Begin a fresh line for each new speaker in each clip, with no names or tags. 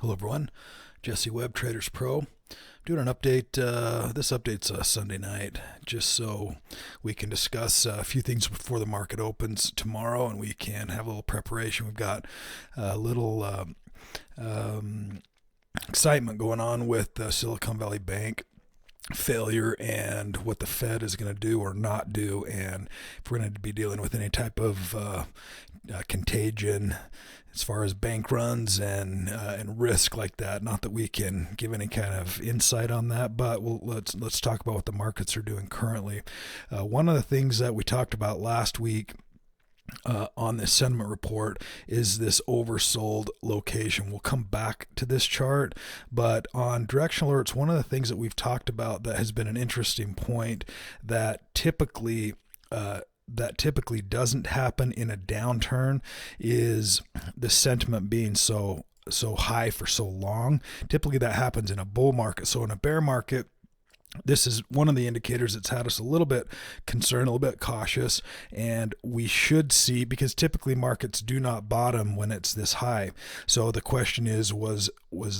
Hello everyone, Jesse Webb, TradersPro. Doing an update. This update's Sunday night, just so we can discuss a few things before the market opens tomorrow, and we can have a little preparation. We've got a little excitement going on with Silicon Valley Bank failure and what the Fed is going to do or not do, and if we're going to be dealing with any type of contagion as far as bank runs and risk like that. Not that we can give any kind of insight on that, but let's talk about what the markets are doing currently. One of the things that we talked about last week on this sentiment report is this oversold location. We'll come back to this chart, but on directional alerts, one of the things that we've talked about that has been an interesting point that typically doesn't happen in a downturn is the sentiment being so high for so long. Typically that happens in a bull market. So in a bear market, this is one of the indicators that's had us a little bit concerned, a little bit cautious, and we should see, because typically markets do not bottom when it's this high. So the question is, was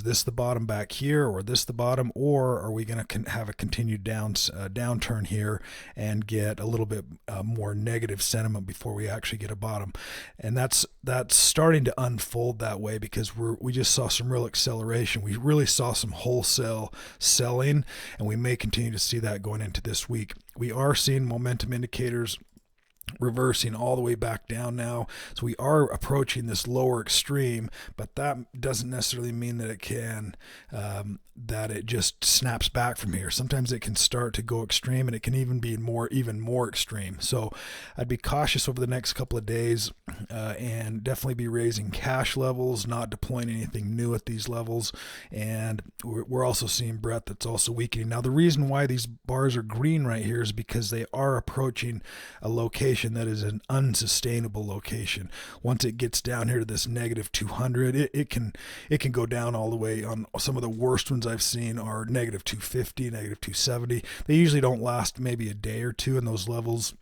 this the bottom back here, or this the bottom, or are we going to have a continued downturn here and get a little bit more negative sentiment before we actually get a bottom? And that's starting to unfold that way, because we just saw some real acceleration. We really saw some wholesale selling, and we may continue to see that going into this week. We are seeing momentum indicators reversing all the way back down now, so we are approaching this lower extreme, but that doesn't necessarily mean that that it just snaps back from here. Sometimes it can start to go extreme, and it can even be even more extreme. So I'd be cautious over the next couple of days, and definitely be raising cash levels, not deploying anything new at these levels. And we're also seeing breadth that's also weakening. Now, the reason why these bars are green right here is because they are approaching a location that is an unsustainable location. Once it gets down here to this negative 200, it can go down all the way. On some of the worst ones I've seen are negative 250, negative 270. They usually don't last maybe a day or two in those levels.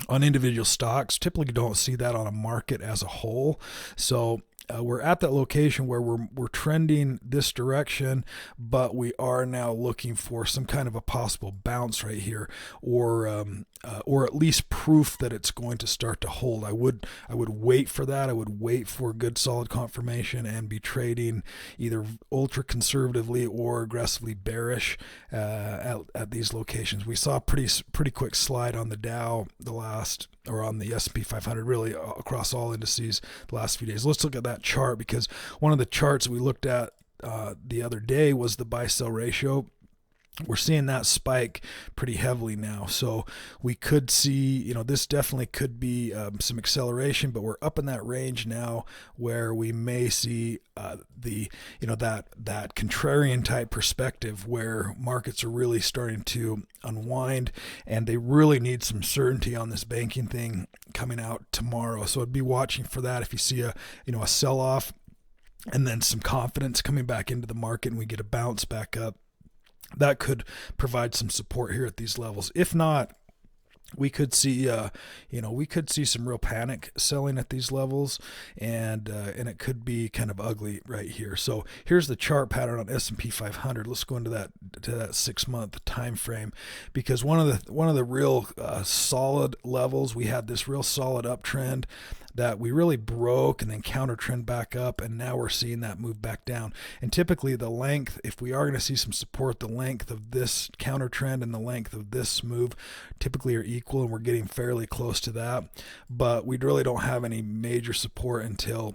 On individual stocks, typically don't see that on a market as a whole. So we're at that location where we're trending this direction, but we are now looking for some kind of a possible bounce right here, or at least proof that it's going to start to hold. I would wait for that. I would wait for good solid confirmation and be trading either ultra conservatively or aggressively bearish at these locations. We saw a pretty quick slide on the Dow on the S&P 500, really across all indices the last few days. Let's look at that chart, because one of the charts we looked at the other day was the buy-sell ratio. We're seeing that spike pretty heavily now. So we could see, this definitely could be some acceleration, but we're up in that range now where we may see that contrarian type perspective where markets are really starting to unwind, and they really need some certainty on this banking thing coming out tomorrow. So I'd be watching for that. If you see a sell-off and then some confidence coming back into the market and we get a bounce back up, that could provide some support here at these levels. If not, we could see some real panic selling at these levels, and it could be kind of ugly right here. So here's the chart pattern on S&P 500. Let's go into that 6-month time frame, because one of the real solid levels, we had this real solid uptrend that we really broke and then counter trend back up, and now we're seeing that move back down. And typically the length, if we are going to see some support, the length of this counter trend and the length of this move typically are equal, and we're getting fairly close to that. But we really don't have any major support until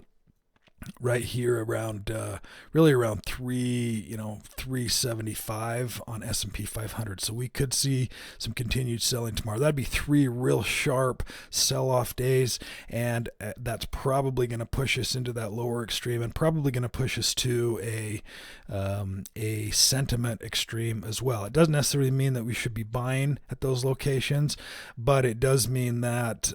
right here around 375 on S&P 500. So we could see some continued selling tomorrow. That'd be 3 real sharp sell-off days, and that's probably going to push us into that lower extreme, and probably going to push us to a sentiment extreme as well. It doesn't necessarily mean that we should be buying at those locations, but it does mean that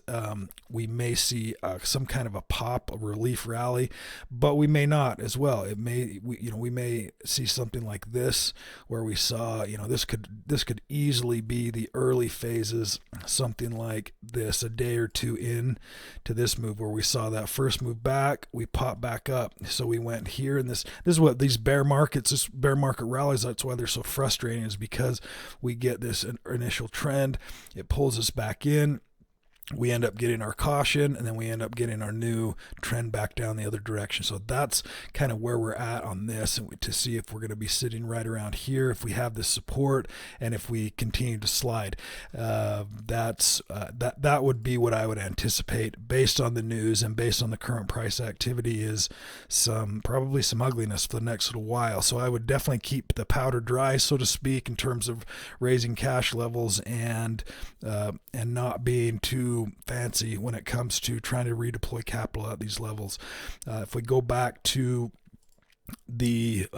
we may see some kind of a pop, a relief rally. but we may not as well. It may, we may see something like this where we saw, this could easily be the early phases, something like this, a day or two in to this move where we saw that first move back, we popped back up. So we went here, and this is what these bear market rallies, that's why they're so frustrating, is because we get this initial trend, it pulls us back in, we end up getting our caution, and then we end up getting our new trend back down the other direction. So that's kind of where we're at on this, and to see if we're going to be sitting right around here, if we have this support, and if we continue to slide. That would be what I would anticipate based on the news and based on the current price activity, is probably some ugliness for the next little while. So I would definitely keep the powder dry, so to speak, in terms of raising cash levels and not being too fancy when it comes to trying to redeploy capital at these levels. If we go back to the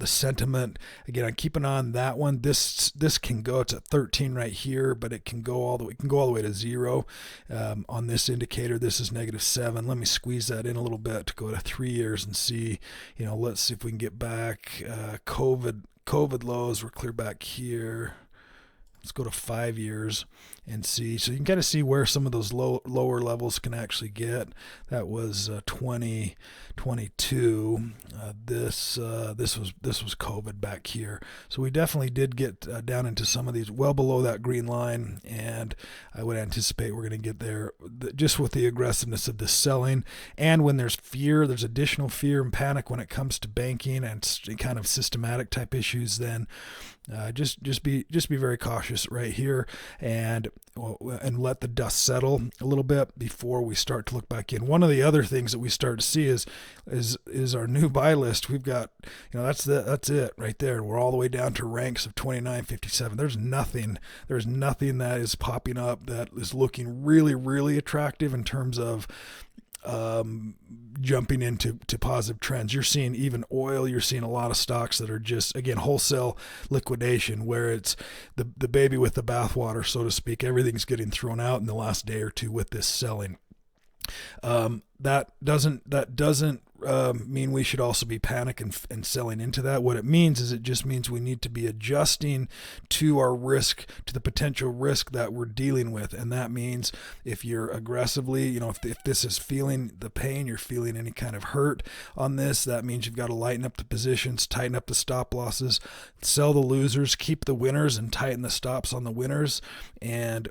sentiment again, I'm keeping on that one. This can go, it's at 13 right here, but it can go all the way to 0 on this indicator. This is -7. Let me squeeze that in a little bit to go to 3 years and see, let's see if we can get back COVID lows. We're clear back here. Let's go to 5 years and see. So you can kind of see where some of those lower levels can actually get. That was 2022. This was COVID back here. So we definitely did get down into some of these well below that green line, and I would anticipate we're going to get there just with the aggressiveness of this selling. And when there's fear, there's additional fear and panic when it comes to banking and kind of systematic type issues, then just be very cautious right here, and let the dust settle a little bit before we start to look back in. One of the other things that we start to see is our new buy list. We've got, that's it right there. We're all the way down to ranks of 29.57. There's nothing that is popping up that is looking really, really attractive in terms of jumping into positive trends. You're seeing even oil, you're seeing a lot of stocks that are just, again, wholesale liquidation, where it's the baby with the bathwater, so to speak. Everything's getting thrown out in the last day or two with this selling. That doesn't mean we should also be panicking and selling into that. What it means is, it just means we need to be adjusting to our risk, to the potential risk that we're dealing with. And that means if you're aggressively, if this is feeling the pain, you're feeling any kind of hurt on this, that means you've got to lighten up the positions, tighten up the stop losses, sell the losers, keep the winners, and tighten the stops on the winners. And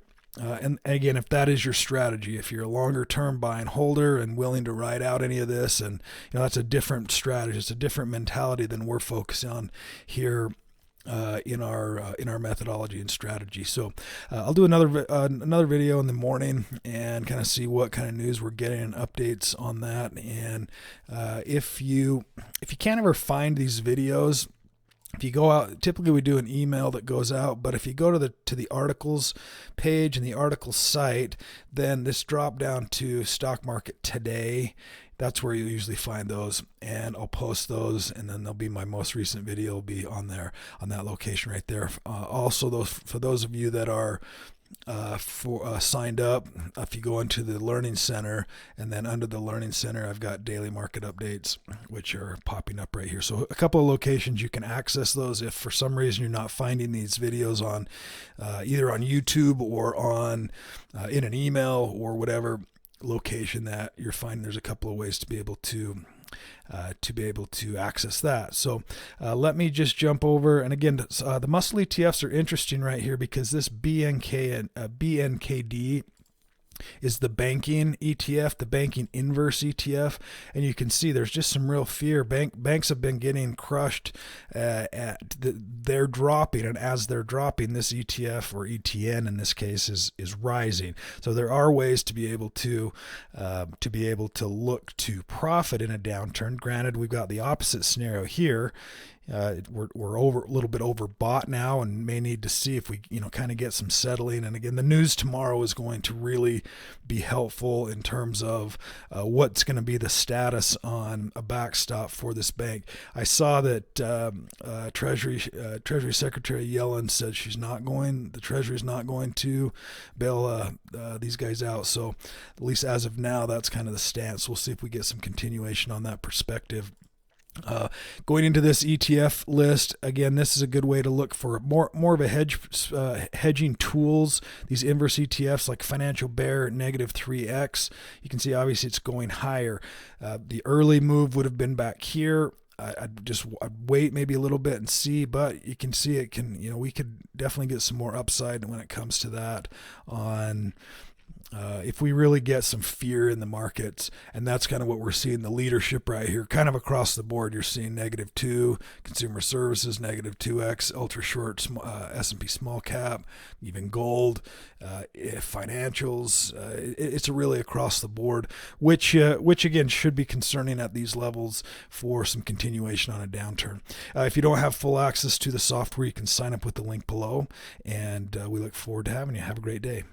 again, if that is your strategy, if you're a longer term buy and holder and willing to ride out any of this, and that's a different strategy, it's a different mentality than we're focusing on here in our methodology and strategy. So I'll do another video in the morning and kind of see what kind of news we're getting and updates on that. And if you can't ever find these videos, if you go out, typically we do an email that goes out, but if you go to the articles page and the articles site, then this drop down to Stock Market Today, that's where you usually find those, and I'll post those, and then they'll be my most recent video will be on there, on that location right there. Also, for those of you that are signed up, if you go into the Learning Center, and then under the Learning Center, I've got daily market updates, which are popping up right here. So a couple of locations you can access those. If for some reason you're not finding these videos on either on YouTube or on in an email or whatever location that you're finding, there's a couple of ways to be able to access that. So let me just jump over, and again, the muscle ETFs are interesting right here, because this BNKD is the banking ETF, the banking inverse ETF, and you can see there's just some real fear. Banks have been getting crushed. They're dropping, and as they're dropping, this ETF, or ETN in this case, is rising. So there are ways to be able to look to profit in a downturn. Granted, we've got the opposite scenario here. we're a little bit overbought now, and may need to see if we kind of get some settling. And again, the news tomorrow is going to really be helpful in terms of what's going to be the status on a backstop for this bank. I saw that Treasury Secretary Yellen said the Treasury's not going to bail these guys out. So at least as of now, that's kind of the stance. We'll see if we get some continuation on that perspective. Going into this ETF list, again, this is a good way to look for more of a hedging tools. These inverse ETFs like Financial Bear, negative 3x. You can see obviously it's going higher. The early move would have been back here. I'd wait maybe a little bit and see, but you can see we could definitely get some more upside when it comes to that on. If we really get some fear in the markets, and that's kind of what we're seeing, the leadership right here, kind of across the board. You're seeing -2, consumer services, -2x, ultra short, S&P small cap, even gold, financials. It's really across the board, which again should be concerning at these levels for some continuation on a downturn. If you don't have full access to the software, you can sign up with the link below, and we look forward to having you. Have a great day.